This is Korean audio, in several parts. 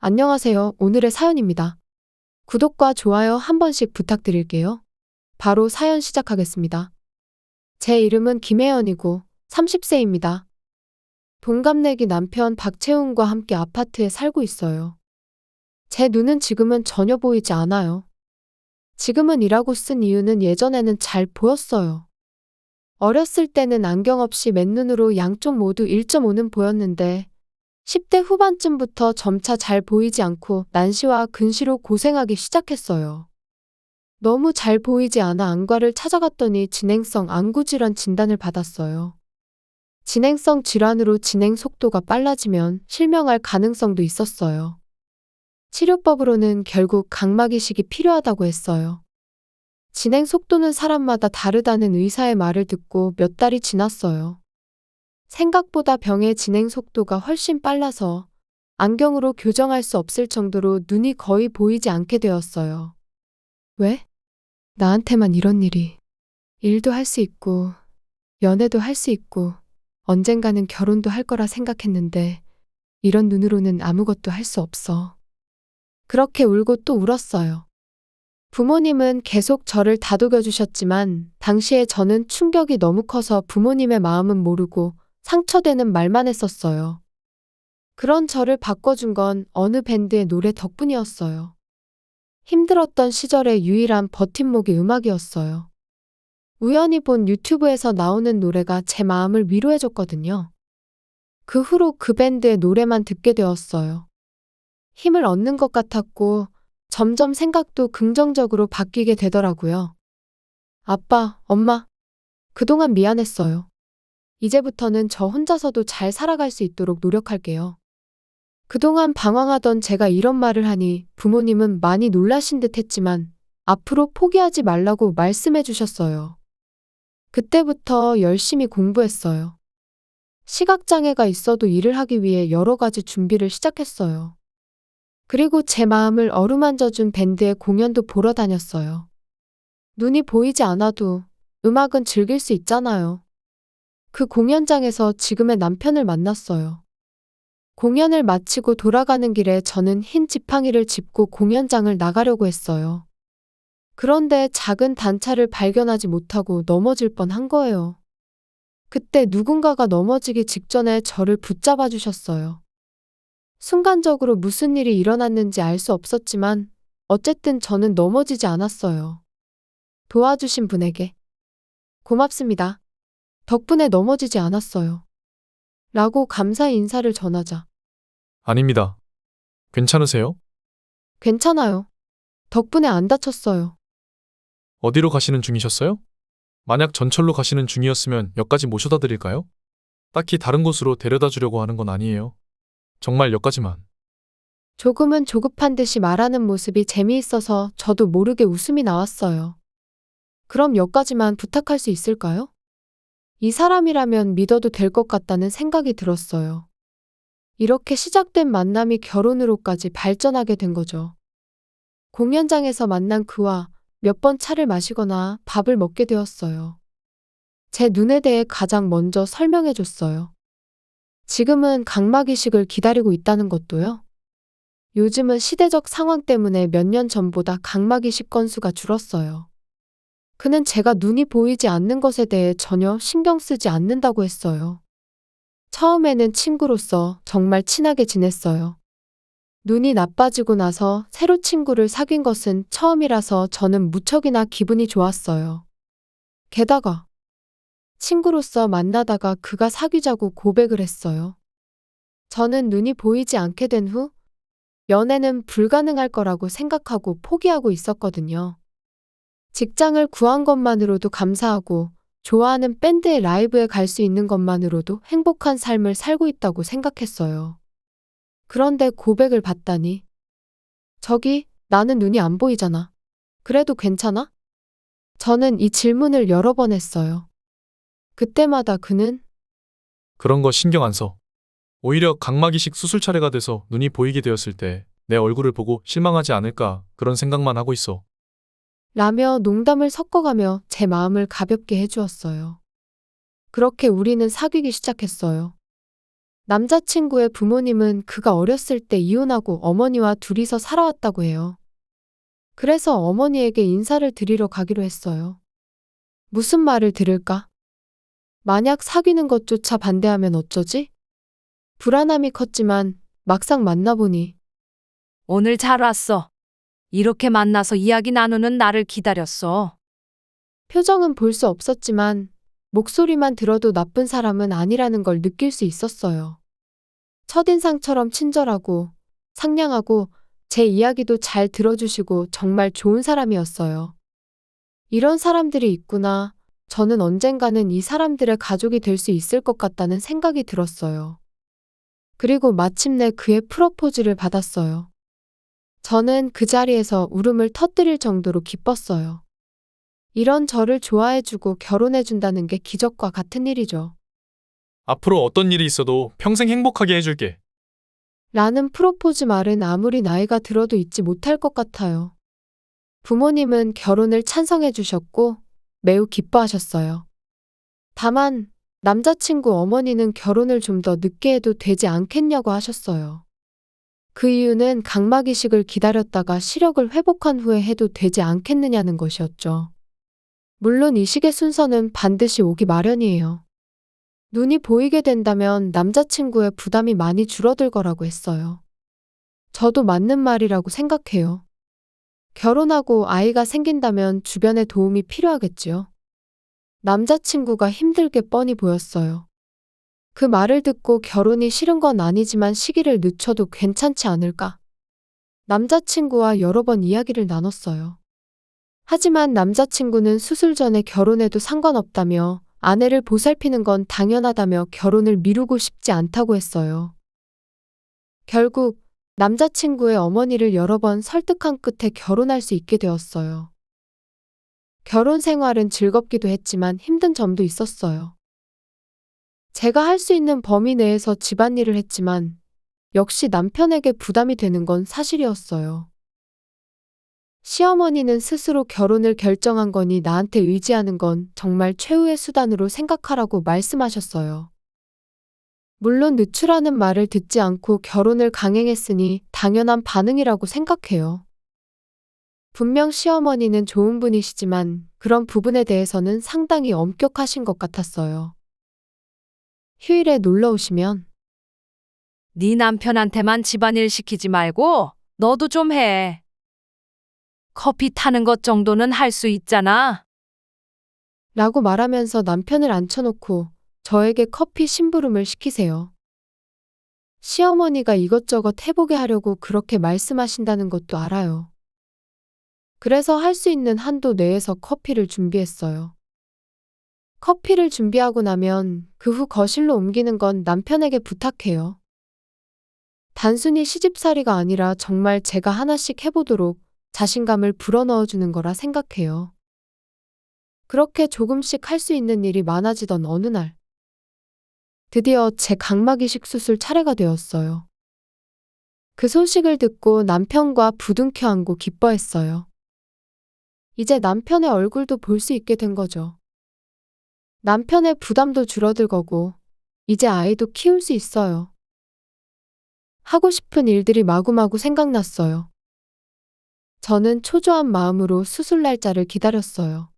안녕하세요. 오늘의 사연입니다. 구독과 좋아요 한 번씩 부탁드릴게요. 바로 사연 시작하겠습니다. 제 이름은 김혜연이고 30세입니다. 동갑내기 남편 박채훈과 함께 아파트에 살고 있어요. 제 눈은 지금은 전혀 보이지 않아요. 지금은 이라고 쓴 이유는 예전에는 잘 보였어요. 어렸을 때는 안경 없이 맨눈으로 양쪽 모두 1.5는 보였는데 10대 후반쯤부터 점차 잘 보이지 않고 난시와 근시로 고생하기 시작했어요. 너무 잘 보이지 않아 안과를 찾아갔더니 진행성 안구질환 진단을 받았어요. 진행성 질환으로 진행 속도가 빨라지면 실명할 가능성도 있었어요. 치료법으로는 결국 각막 이식이 필요하다고 했어요. 진행 속도는 사람마다 다르다는 의사의 말을 듣고 몇 달이 지났어요. 생각보다 병의 진행 속도가 훨씬 빨라서 안경으로 교정할 수 없을 정도로 눈이 거의 보이지 않게 되었어요. 왜? 나한테만 이런 일이. 일도 할 수 있고, 연애도 할 수 있고, 언젠가는 결혼도 할 거라 생각했는데, 이런 눈으로는 아무것도 할 수 없어. 그렇게 울고 또 울었어요. 부모님은 계속 저를 다독여 주셨지만, 당시에 저는 충격이 너무 커서 부모님의 마음은 모르고, 상처되는 말만 했었어요. 그런 저를 바꿔준 건 어느 밴드의 노래 덕분이었어요. 힘들었던 시절의 유일한 버팀목이 음악이었어요. 우연히 본 유튜브에서 나오는 노래가 제 마음을 위로해줬거든요. 그 후로 그 밴드의 노래만 듣게 되었어요. 힘을 얻는 것 같았고 점점 생각도 긍정적으로 바뀌게 되더라고요. 아빠, 엄마, 그동안 미안했어요. 이제부터는 저 혼자서도 잘 살아갈 수 있도록 노력할게요. 그동안 방황하던 제가 이런 말을 하니 부모님은 많이 놀라신 듯 했지만 앞으로 포기하지 말라고 말씀해 주셨어요. 그때부터 열심히 공부했어요. 시각장애가 있어도 일을 하기 위해 여러 가지 준비를 시작했어요. 그리고 제 마음을 어루만져준 밴드의 공연도 보러 다녔어요. 눈이 보이지 않아도 음악은 즐길 수 있잖아요. 그 공연장에서 지금의 남편을 만났어요. 공연을 마치고 돌아가는 길에 저는 흰 지팡이를 짚고 공연장을 나가려고 했어요. 그런데 작은 단차를 발견하지 못하고 넘어질 뻔한 거예요. 그때 누군가가 넘어지기 직전에 저를 붙잡아 주셨어요. 순간적으로 무슨 일이 일어났는지 알 수 없었지만 어쨌든 저는 넘어지지 않았어요. 도와주신 분에게 고맙습니다. 덕분에 넘어지지 않았어요. 라고 감사 인사를 전하자. 아닙니다. 괜찮으세요? 괜찮아요. 덕분에 안 다쳤어요. 어디로 가시는 중이셨어요? 만약 전철로 가시는 중이었으면 역까지 모셔다 드릴까요? 딱히 다른 곳으로 데려다 주려고 하는 건 아니에요. 정말 역까지만. 조금은 조급한 듯이 말하는 모습이 재미있어서 저도 모르게 웃음이 나왔어요. 그럼 여기까지만 부탁할 수 있을까요? 이 사람이라면 믿어도 될 것 같다는 생각이 들었어요. 이렇게 시작된 만남이 결혼으로까지 발전하게 된 거죠. 공연장에서 만난 그와 몇 번 차를 마시거나 밥을 먹게 되었어요. 제 눈에 대해 가장 먼저 설명해 줬어요. 지금은 각막 이식을 기다리고 있다는 것도요. 요즘은 시대적 상황 때문에 몇 년 전보다 각막 이식 건수가 줄었어요. 그는 제가 눈이 보이지 않는 것에 대해 전혀 신경 쓰지 않는다고 했어요. 처음에는 친구로서 정말 친하게 지냈어요. 눈이 나빠지고 나서 새로 친구를 사귄 것은 처음이라서 저는 무척이나 기분이 좋았어요. 게다가 친구로서 만나다가 그가 사귀자고 고백을 했어요. 저는 눈이 보이지 않게 된 후 연애는 불가능할 거라고 생각하고 포기하고 있었거든요. 직장을 구한 것만으로도 감사하고 좋아하는 밴드의 라이브에 갈 수 있는 것만으로도 행복한 삶을 살고 있다고 생각했어요. 그런데 고백을 받다니. 저기, 나는 눈이 안 보이잖아. 그래도 괜찮아? 저는 이 질문을 여러 번 했어요. 그때마다 그는 그런 거 신경 안 써. 오히려 각막 이식 수술 차례가 돼서 눈이 보이게 되었을 때 내 얼굴을 보고 실망하지 않을까 그런 생각만 하고 있어. 라며 농담을 섞어가며 제 마음을 가볍게 해주었어요. 그렇게 우리는 사귀기 시작했어요. 남자친구의 부모님은 그가 어렸을 때 이혼하고 어머니와 둘이서 살아왔다고 해요. 그래서 어머니에게 인사를 드리러 가기로 했어요. 무슨 말을 들을까? 만약 사귀는 것조차 반대하면 어쩌지? 불안함이 컸지만 막상 만나보니 오늘 잘 왔어. 이렇게 만나서 이야기 나누는 나를 기다렸어. 표정은 볼 수 없었지만 목소리만 들어도 나쁜 사람은 아니라는 걸 느낄 수 있었어요. 첫인상처럼 친절하고 상냥하고 제 이야기도 잘 들어주시고 정말 좋은 사람이었어요. 이런 사람들이 있구나. 저는 언젠가는 이 사람들의 가족이 될 수 있을 것 같다는 생각이 들었어요. 그리고 마침내 그의 프로포즈를 받았어요. 저는 그 자리에서 울음을 터뜨릴 정도로 기뻤어요. 이런 저를 좋아해주고 결혼해준다는 게 기적과 같은 일이죠. 앞으로 어떤 일이 있어도 평생 행복하게 해줄게. 라는 프로포즈 말은 아무리 나이가 들어도 잊지 못할 것 같아요. 부모님은 결혼을 찬성해 주셨고 매우 기뻐하셨어요. 다만 남자친구 어머니는 결혼을 좀 더 늦게 해도 되지 않겠냐고 하셨어요. 그 이유는 각막 이식을 기다렸다가 시력을 회복한 후에 해도 되지 않겠느냐는 것이었죠. 물론 이식의 순서는 반드시 오기 마련이에요. 눈이 보이게 된다면 남자친구의 부담이 많이 줄어들 거라고 했어요. 저도 맞는 말이라고 생각해요. 결혼하고 아이가 생긴다면 주변의 도움이 필요하겠지요. 남자친구가 힘들게 뻔히 보였어요. 그 말을 듣고 결혼이 싫은 건 아니지만 시기를 늦춰도 괜찮지 않을까? 남자친구와 여러 번 이야기를 나눴어요. 하지만 남자친구는 수술 전에 결혼해도 상관없다며 아내를 보살피는 건 당연하다며 결혼을 미루고 싶지 않다고 했어요. 결국 남자친구의 어머니를 여러 번 설득한 끝에 결혼할 수 있게 되었어요. 결혼 생활은 즐겁기도 했지만 힘든 점도 있었어요. 제가 할 수 있는 범위 내에서 집안일을 했지만 역시 남편에게 부담이 되는 건 사실이었어요. 시어머니는 스스로 결혼을 결정한 거니 나한테 의지하는 건 정말 최후의 수단으로 생각하라고 말씀하셨어요. 물론 늦추라는 말을 듣지 않고 결혼을 강행했으니 당연한 반응이라고 생각해요. 분명 시어머니는 좋은 분이시지만 그런 부분에 대해서는 상당히 엄격하신 것 같았어요. 휴일에 놀러 오시면 네 남편한테만 집안일 시키지 말고 너도 좀 해. 커피 타는 것 정도는 할 수 있잖아. 라고 말하면서 남편을 앉혀놓고 저에게 커피 심부름을 시키세요. 시어머니가 이것저것 해보게 하려고 그렇게 말씀하신다는 것도 알아요. 그래서 할 수 있는 한도 내에서 커피를 준비했어요. 커피를 준비하고 나면 그 후 거실로 옮기는 건 남편에게 부탁해요. 단순히 시집살이가 아니라 정말 제가 하나씩 해보도록 자신감을 불어넣어주는 거라 생각해요. 그렇게 조금씩 할 수 있는 일이 많아지던 어느 날, 드디어 제 각막 이식 수술 차례가 되었어요. 그 소식을 듣고 남편과 부둥켜 안고 기뻐했어요. 이제 남편의 얼굴도 볼 수 있게 된 거죠. 남편의 부담도 줄어들 거고, 이제 아이도 키울 수 있어요. 하고 싶은 일들이 마구마구 생각났어요. 저는 초조한 마음으로 수술 날짜를 기다렸어요.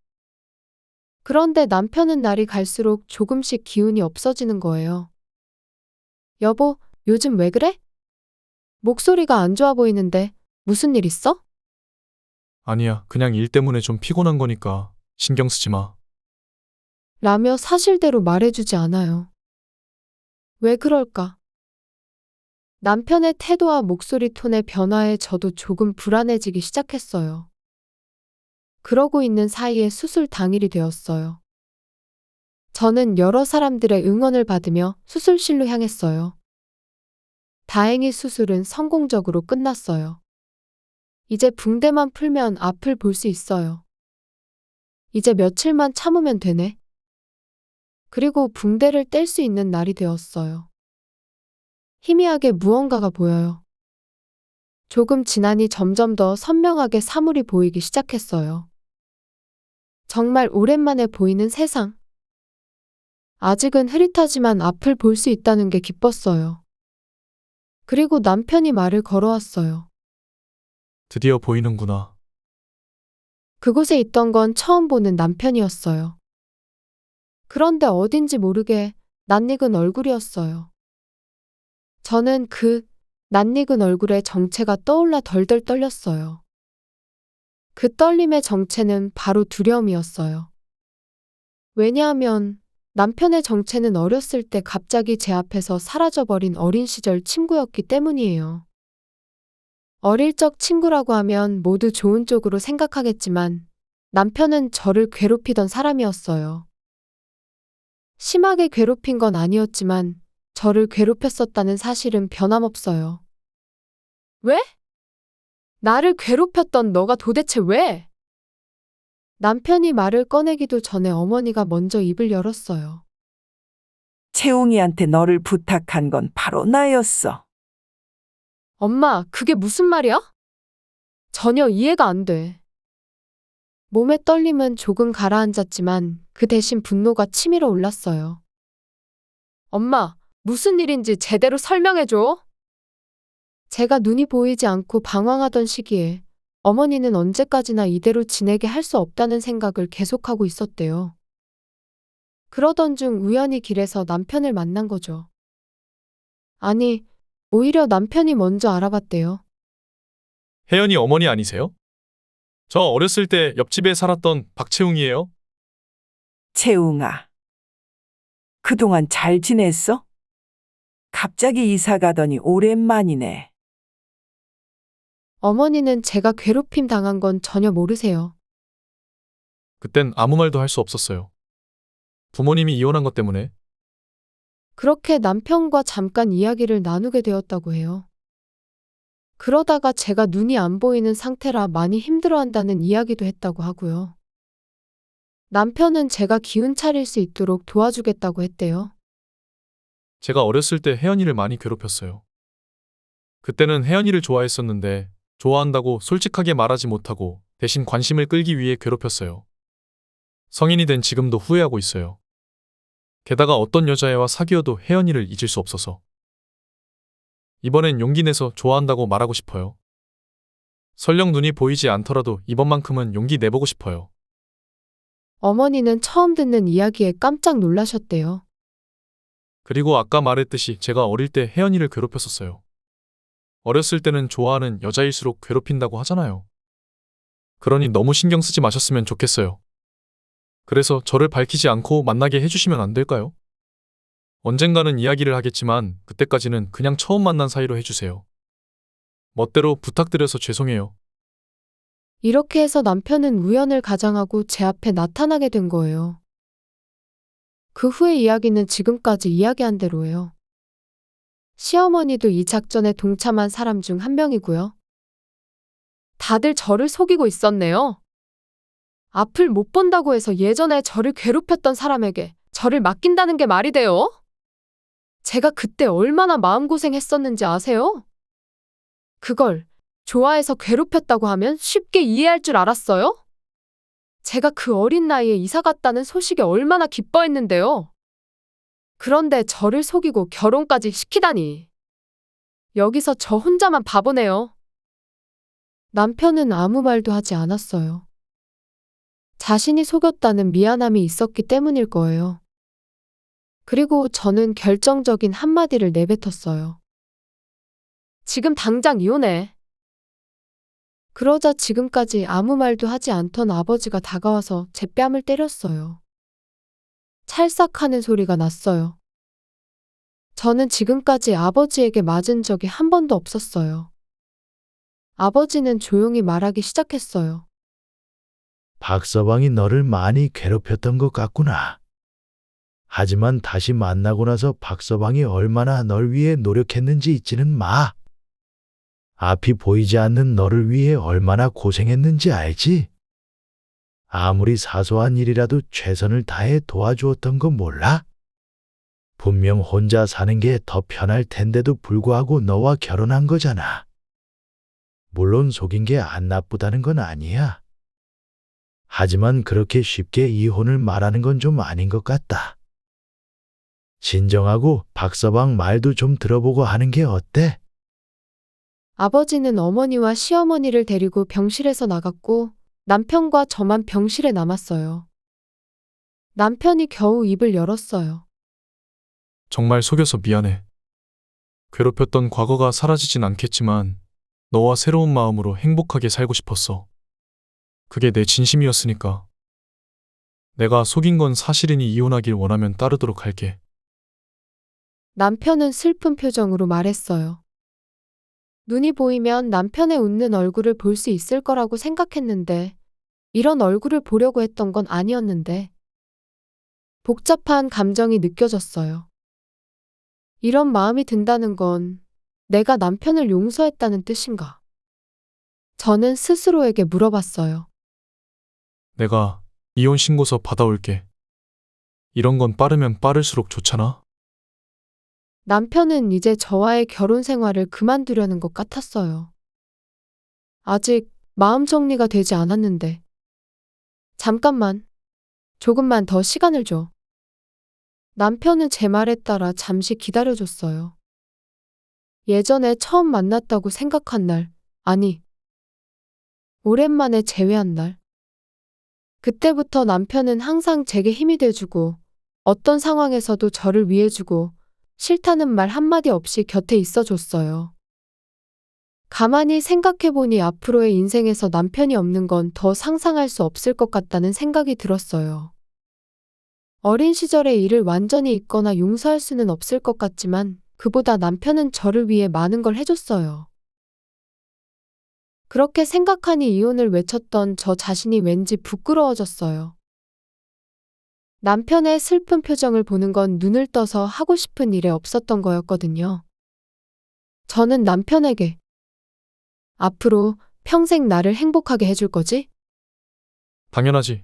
그런데 남편은 날이 갈수록 조금씩 기운이 없어지는 거예요. 여보, 요즘 왜 그래? 목소리가 안 좋아 보이는데 무슨 일 있어? 아니야, 그냥 일 때문에 좀 피곤한 거니까 신경 쓰지 마. 라며 사실대로 말해주지 않아요. 왜 그럴까? 남편의 태도와 목소리 톤의 변화에 저도 조금 불안해지기 시작했어요. 그러고 있는 사이에 수술 당일이 되었어요. 저는 여러 사람들의 응원을 받으며 수술실로 향했어요. 다행히 수술은 성공적으로 끝났어요. 이제 붕대만 풀면 앞을 볼 수 있어요. 이제 며칠만 참으면 되네. 그리고 붕대를 뗄 수 있는 날이 되었어요. 희미하게 무언가가 보여요. 조금 지나니 점점 더 선명하게 사물이 보이기 시작했어요. 정말 오랜만에 보이는 세상. 아직은 흐릿하지만 앞을 볼 수 있다는 게 기뻤어요. 그리고 남편이 말을 걸어왔어요. 드디어 보이는구나. 그곳에 있던 건 처음 보는 남편이었어요. 그런데 어딘지 모르게 낯익은 얼굴이었어요. 저는 그 낯익은 얼굴에 정체가 떠올라 덜덜 떨렸어요. 그 떨림의 정체는 바로 두려움이었어요. 왜냐하면 남편의 정체는 어렸을 때 갑자기 제 앞에서 사라져버린 어린 시절 친구였기 때문이에요. 어릴 적 친구라고 하면 모두 좋은 쪽으로 생각하겠지만 남편은 저를 괴롭히던 사람이었어요. 심하게 괴롭힌 건 아니었지만 저를 괴롭혔었다는 사실은 변함없어요. 왜? 나를 괴롭혔던 너가 도대체 왜? 남편이 말을 꺼내기도 전에 어머니가 먼저 입을 열었어요. 채웅이한테 너를 부탁한 건 바로 나였어. 엄마, 그게 무슨 말이야? 전혀 이해가 안 돼. 몸의 떨림은 조금 가라앉았지만 그 대신 분노가 치밀어 올랐어요. 엄마, 무슨 일인지 제대로 설명해줘. 제가 눈이 보이지 않고 방황하던 시기에 어머니는 언제까지나 이대로 지내게 할 수 없다는 생각을 계속하고 있었대요. 그러던 중 우연히 길에서 남편을 만난 거죠. 아니, 오히려 남편이 먼저 알아봤대요. 혜연이 어머니 아니세요? 저 어렸을 때 옆집에 살았던 박채웅이에요. 채웅아. 그동안 잘 지냈어? 갑자기 이사 가더니 오랜만이네. 어머니는 제가 괴롭힘 당한 건 전혀 모르세요. 그땐 아무 말도 할 수 없었어요. 부모님이 이혼한 것 때문에. 그렇게 남편과 잠깐 이야기를 나누게 되었다고 해요. 그러다가 제가 눈이 안 보이는 상태라 많이 힘들어한다는 이야기도 했다고 하고요. 남편은 제가 기운 차릴 수 있도록 도와주겠다고 했대요. 제가 어렸을 때 혜연이를 많이 괴롭혔어요. 그때는 혜연이를 좋아했었는데 좋아한다고 솔직하게 말하지 못하고 대신 관심을 끌기 위해 괴롭혔어요. 성인이 된 지금도 후회하고 있어요. 게다가 어떤 여자애와 사귀어도 혜연이를 잊을 수 없어서. 이번엔 용기 내서 좋아한다고 말하고 싶어요. 설령 눈이 보이지 않더라도 이번만큼은 용기 내보고 싶어요. 어머니는 처음 듣는 이야기에 깜짝 놀라셨대요. 그리고 아까 말했듯이 제가 어릴 때 혜연이를 괴롭혔었어요. 어렸을 때는 좋아하는 여자일수록 괴롭힌다고 하잖아요. 그러니 너무 신경 쓰지 마셨으면 좋겠어요. 그래서 저를 밝히지 않고 만나게 해주시면 안 될까요? 언젠가는 이야기를 하겠지만 그때까지는 그냥 처음 만난 사이로 해주세요. 멋대로 부탁드려서 죄송해요. 이렇게 해서 남편은 우연을 가장하고 제 앞에 나타나게 된 거예요. 그 후의 이야기는 지금까지 이야기한 대로예요. 시어머니도 이 작전에 동참한 사람 중 한 명이고요. 다들 저를 속이고 있었네요. 앞을 못 본다고 해서 예전에 저를 괴롭혔던 사람에게 저를 맡긴다는 게 말이 돼요? 제가 그때 얼마나 마음고생했었는지 아세요? 그걸 좋아해서 괴롭혔다고 하면 쉽게 이해할 줄 알았어요? 제가 그 어린 나이에 이사 갔다는 소식에 얼마나 기뻐했는데요. 그런데 저를 속이고 결혼까지 시키다니. 여기서 저 혼자만 바보네요. 남편은 아무 말도 하지 않았어요. 자신이 속였다는 미안함이 있었기 때문일 거예요. 그리고 저는 결정적인 한마디를 내뱉었어요. 지금 당장 이혼해. 그러자 지금까지 아무 말도 하지 않던 아버지가 다가와서 제 뺨을 때렸어요. 찰싹하는 소리가 났어요. 저는 지금까지 아버지에게 맞은 적이 한 번도 없었어요. 아버지는 조용히 말하기 시작했어요. 박서방이 너를 많이 괴롭혔던 것 같구나. 하지만 다시 만나고 나서 박서방이 얼마나 널 위해 노력했는지 잊지는 마. 앞이 보이지 않는 너를 위해 얼마나 고생했는지 알지? 아무리 사소한 일이라도 최선을 다해 도와주었던 거 몰라? 분명 혼자 사는 게 더 편할 텐데도 불구하고 너와 결혼한 거잖아. 물론 속인 게 안 나쁘다는 건 아니야. 하지만 그렇게 쉽게 이혼을 말하는 건 좀 아닌 것 같다. 진정하고 박서방 말도 좀 들어보고 하는 게 어때? 아버지는 어머니와 시어머니를 데리고 병실에서 나갔고 남편과 저만 병실에 남았어요. 남편이 겨우 입을 열었어요. 정말 속여서 미안해. 괴롭혔던 과거가 사라지진 않겠지만 너와 새로운 마음으로 행복하게 살고 싶었어. 그게 내 진심이었으니까. 내가 속인 건 사실이니 이혼하길 원하면 따르도록 할게. 남편은 슬픈 표정으로 말했어요. 눈이 보이면 남편의 웃는 얼굴을 볼 수 있을 거라고 생각했는데 이런 얼굴을 보려고 했던 건 아니었는데 복잡한 감정이 느껴졌어요. 이런 마음이 든다는 건 내가 남편을 용서했다는 뜻인가? 저는 스스로에게 물어봤어요. 내가 이혼 신고서 받아올게. 이런 건 빠르면 빠를수록 좋잖아. 남편은 이제 저와의 결혼 생활을 그만두려는 것 같았어요. 아직 마음 정리가 되지 않았는데. 잠깐만. 조금만 더 시간을 줘. 남편은 제 말에 따라 잠시 기다려줬어요. 예전에 처음 만났다고 생각한 날, 아니, 오랜만에 재회한 날. 그때부터 남편은 항상 제게 힘이 돼주고, 어떤 상황에서도 저를 위해주고, 싫다는 말 한마디 없이 곁에 있어줬어요. 가만히 생각해보니 앞으로의 인생에서 남편이 없는 건 더 상상할 수 없을 것 같다는 생각이 들었어요. 어린 시절의 일을 완전히 잊거나 용서할 수는 없을 것 같지만 그보다 남편은 저를 위해 많은 걸 해줬어요. 그렇게 생각하니 이혼을 외쳤던 저 자신이 왠지 부끄러워졌어요. 남편의 슬픈 표정을 보는 건 눈을 떠서 하고 싶은 일에 없었던 거였거든요. 저는 남편에게 앞으로 평생 나를 행복하게 해줄 거지? 당연하지.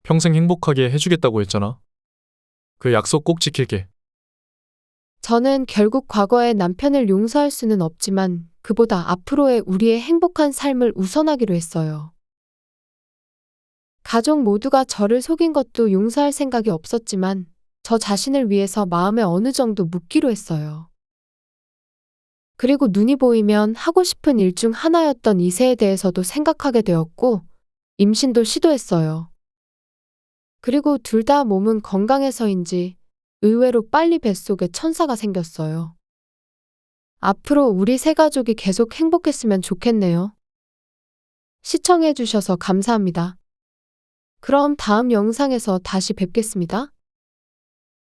평생 행복하게 해주겠다고 했잖아. 그 약속 꼭 지킬게. 저는 결국 과거의 남편을 용서할 수는 없지만 그보다 앞으로의 우리의 행복한 삶을 우선하기로 했어요. 가족 모두가 저를 속인 것도 용서할 생각이 없었지만 저 자신을 위해서 마음에 어느 정도 묻기로 했어요. 그리고 눈이 보이면 하고 싶은 일 중 하나였던 이세에 대해서도 생각하게 되었고 임신도 시도했어요. 그리고 둘 다 몸은 건강해서인지 의외로 빨리 뱃속에 천사가 생겼어요. 앞으로 우리 세 가족이 계속 행복했으면 좋겠네요. 시청해주셔서 감사합니다. 그럼 다음 영상에서 다시 뵙겠습니다.